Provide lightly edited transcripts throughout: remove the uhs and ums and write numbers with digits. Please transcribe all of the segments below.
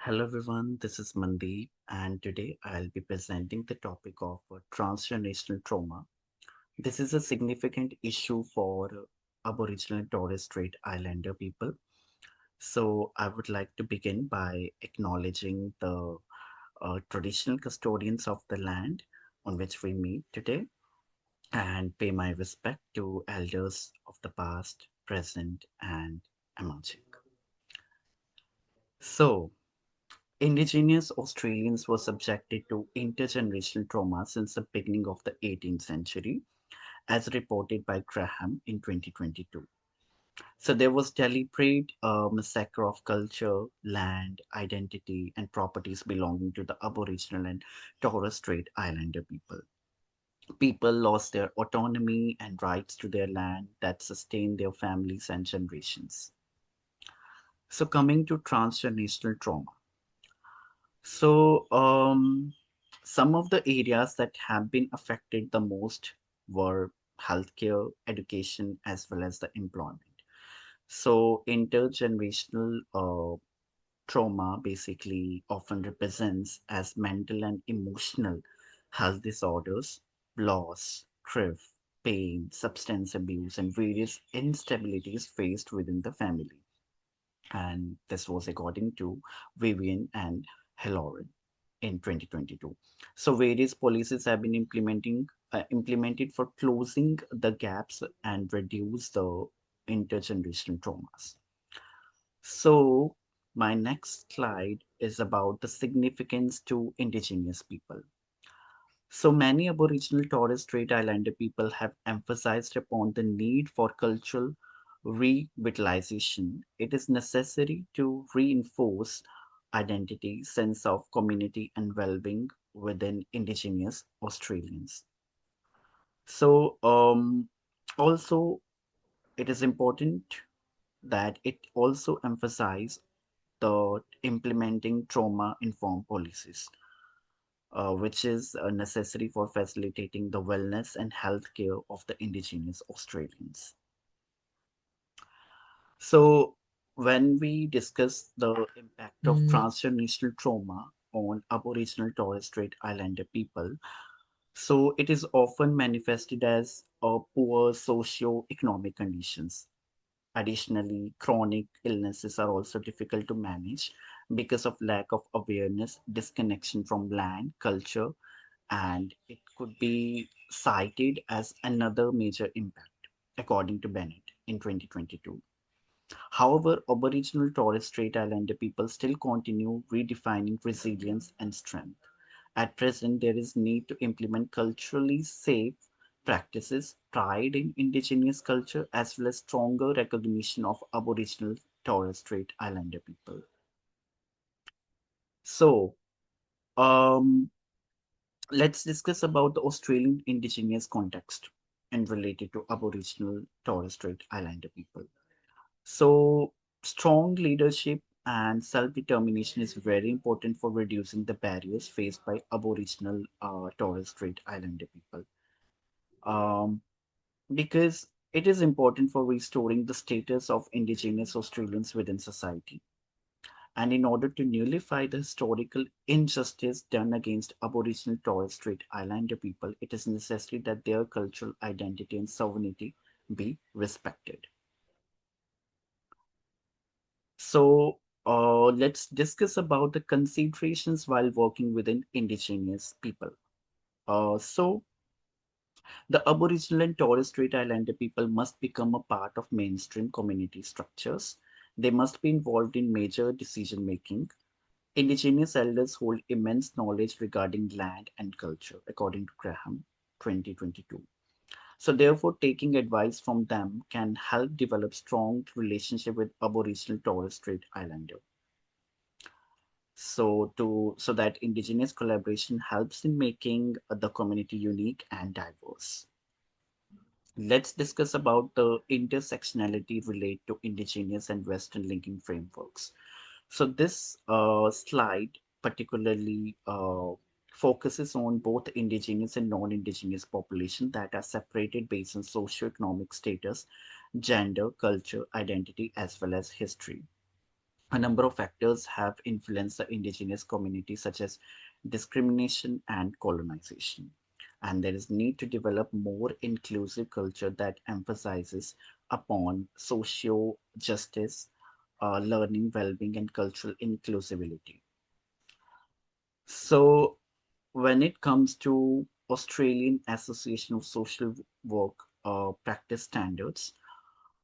Hello everyone, this is Mandeep, and today I'll be presenting the topic of transgenerational trauma. This is a significant issue for Aboriginal and Torres Strait Islander people. So, I would like to begin by acknowledging the traditional custodians of the land on which we meet today and pay my respect to elders of the past, present, and emerging. So, Indigenous Australians were subjected to intergenerational trauma since the beginning of the 18th century, as reported by Graham in 2022. So there was deliberate massacre of culture, land, identity, and properties belonging to the Aboriginal and Torres Strait Islander people. People lost their autonomy and rights to their land that sustained their families and generations. So coming to transgenerational trauma. Some of the areas that have been affected the most were healthcare, education, as well as the employment. So, intergenerational trauma basically often represents as mental and emotional health disorders, loss, grief, pain, substance abuse, and various instabilities faced within the family. And this was according to Vivian and Halloran in 2022. So various policies have been implemented for closing the gaps and reduce the intergenerational traumas. So my next slide is about the significance to indigenous people. So many Aboriginal Torres Strait Islander people have emphasized upon the need for cultural revitalization. It is necessary to reinforce identity, sense of community, and well-being within Indigenous Australians. So, also, it is important that it also emphasize the implementing trauma-informed policies which is necessary for facilitating the wellness and health care of the Indigenous Australians. So, when we discuss the impact of Mm, transgenerational trauma on Aboriginal Torres Strait Islander people, so it is often manifested as poor socio-economic conditions. Additionally, chronic illnesses are also difficult to manage because of lack of awareness, disconnection from land, culture, and it could be cited as another major impact, according to Bennett in 2022. However, Aboriginal Torres Strait Islander people still continue redefining resilience and strength. At present, there is need to implement culturally safe practices, pride in indigenous culture, as well as stronger recognition of Aboriginal Torres Strait Islander people. So, um, let's discuss about the Australian indigenous context and related to Aboriginal Torres Strait Islander people. So, strong leadership and self-determination is very important for reducing the barriers faced by Aboriginal Torres Strait Islander people. Um, because it is important for restoring the status of Indigenous Australians within society. And in order to nullify the historical injustice done against Aboriginal Torres Strait Islander people, it is necessary that their cultural identity and sovereignty be respected. So, let's discuss about the considerations while working within Indigenous people. So, the Aboriginal and Torres Strait Islander people must become a part of mainstream community structures. They must be involved in major decision making. Indigenous elders hold immense knowledge regarding land and culture, according to Graham 2022. So therefore, taking advice from them can help develop strong relationship with Aboriginal Torres Strait Islander. So that indigenous collaboration helps in making the community unique and diverse. Let's discuss about the intersectionality related to indigenous and Western linking frameworks. So this slide particularly focuses on both indigenous and non-indigenous population that are separated based on socioeconomic status, gender, culture, identity, as well as history. A number of factors have influenced the indigenous community, such as discrimination and colonization. And there is need to develop more inclusive culture that emphasizes upon socio justice, learning, well-being, and cultural inclusivity. So, when it comes to Australian Association of Social Work practice standards,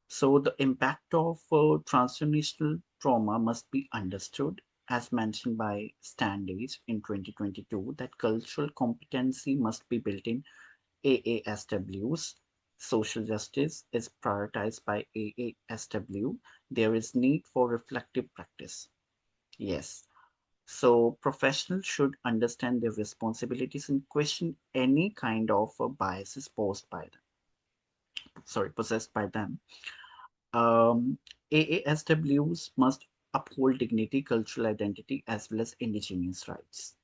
so the impact of transnational trauma must be understood, as mentioned by Standage in 2022, that cultural competency must be built in AASWs. Social justice is prioritized by AASW. There is need for reflective practice. Yes. So professionals should understand their responsibilities and question any kind of biases posed by them. Sorry, possessed by them. Um, AASWs must uphold dignity, cultural identity, as well as indigenous rights.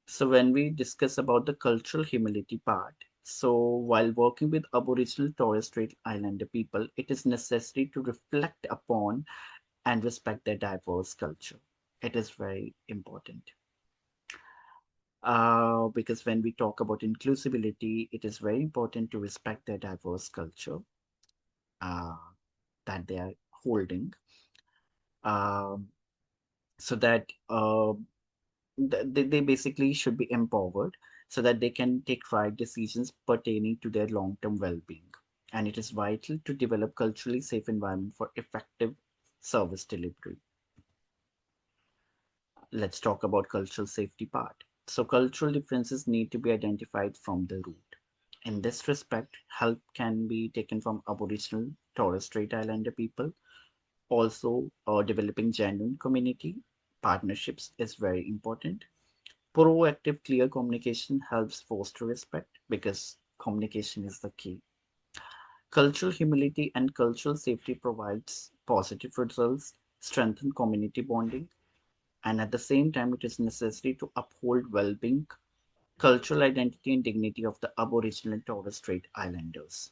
So when we discuss about the cultural humility part, so while working with Aboriginal Torres Strait Islander people, it is necessary to reflect upon and respect their diverse culture. It is very important. Because when we talk about inclusivity, it is very important to respect their diverse culture uh, that they are holding, um, so that they basically should be empowered so that they can take right decisions pertaining to their long-term well-being. And it is vital to develop culturally safe environment for effective service delivery. Let's talk about cultural safety part. So cultural differences need to be identified from the root. In this respect, help can be taken from Aboriginal Torres Strait Islander people. Also, developing genuine community partnerships is very important. Proactive, clear communication helps foster respect because communication is the key. Cultural humility and cultural safety provides positive results, strengthen community bonding, and at the same time, it is necessary to uphold well-being, cultural identity, and dignity of the Aboriginal and Torres Strait Islanders.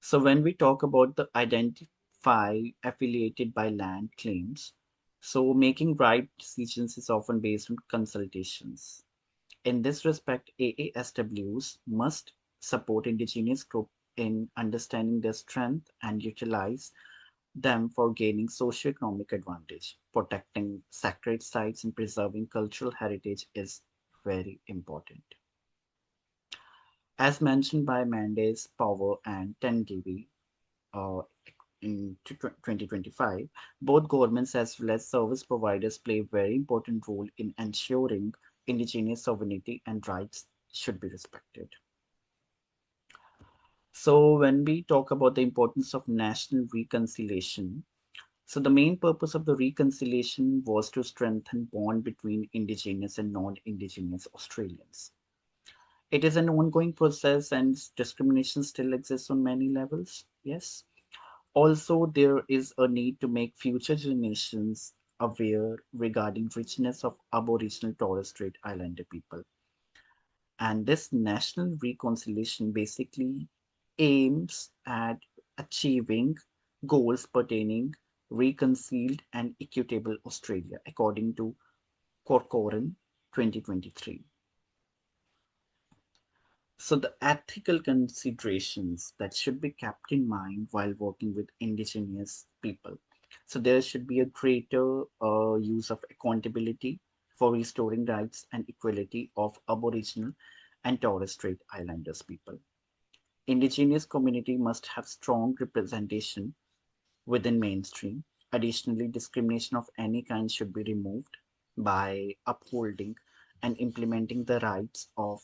So when we talk about the identify affiliated by land claims, so making right decisions is often based on consultations. In this respect, AASWs must support indigenous group in understanding their strength and utilize them for gaining socioeconomic advantage. Protecting sacred sites and preserving cultural heritage is very important. As mentioned by Mendes, Power, and Tengivi uh, in 2025, both governments as well as service providers play a very important role in ensuring indigenous sovereignty and rights should be respected. So, when we talk about the importance of national reconciliation, so the main purpose of the reconciliation was to strengthen bond between indigenous and non-indigenous Australians. It is an ongoing process and discrimination still exists on many levels. Yes. Also, there is a need to make future generations aware regarding richness of Aboriginal Torres Strait Islander people. And this national reconciliation basically aims at achieving goals pertaining reconciled and equitable Australia, according to Corcoran 2023. So the ethical considerations that should be kept in mind while working with indigenous people. So there should be a greater use of accountability for restoring rights and equality of Aboriginal and Torres Strait Islanders people. Indigenous community must have strong representation within mainstream. Additionally, discrimination of any kind should be removed by upholding and implementing the rights of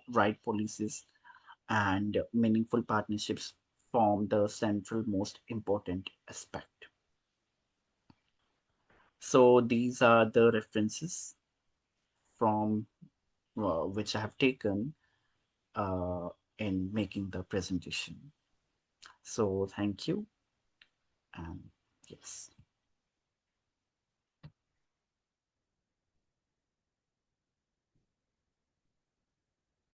right policies and meaningful partnerships form the central most important aspect. So these are the references from which I have taken uh, in making the presentation. So thank you and yes.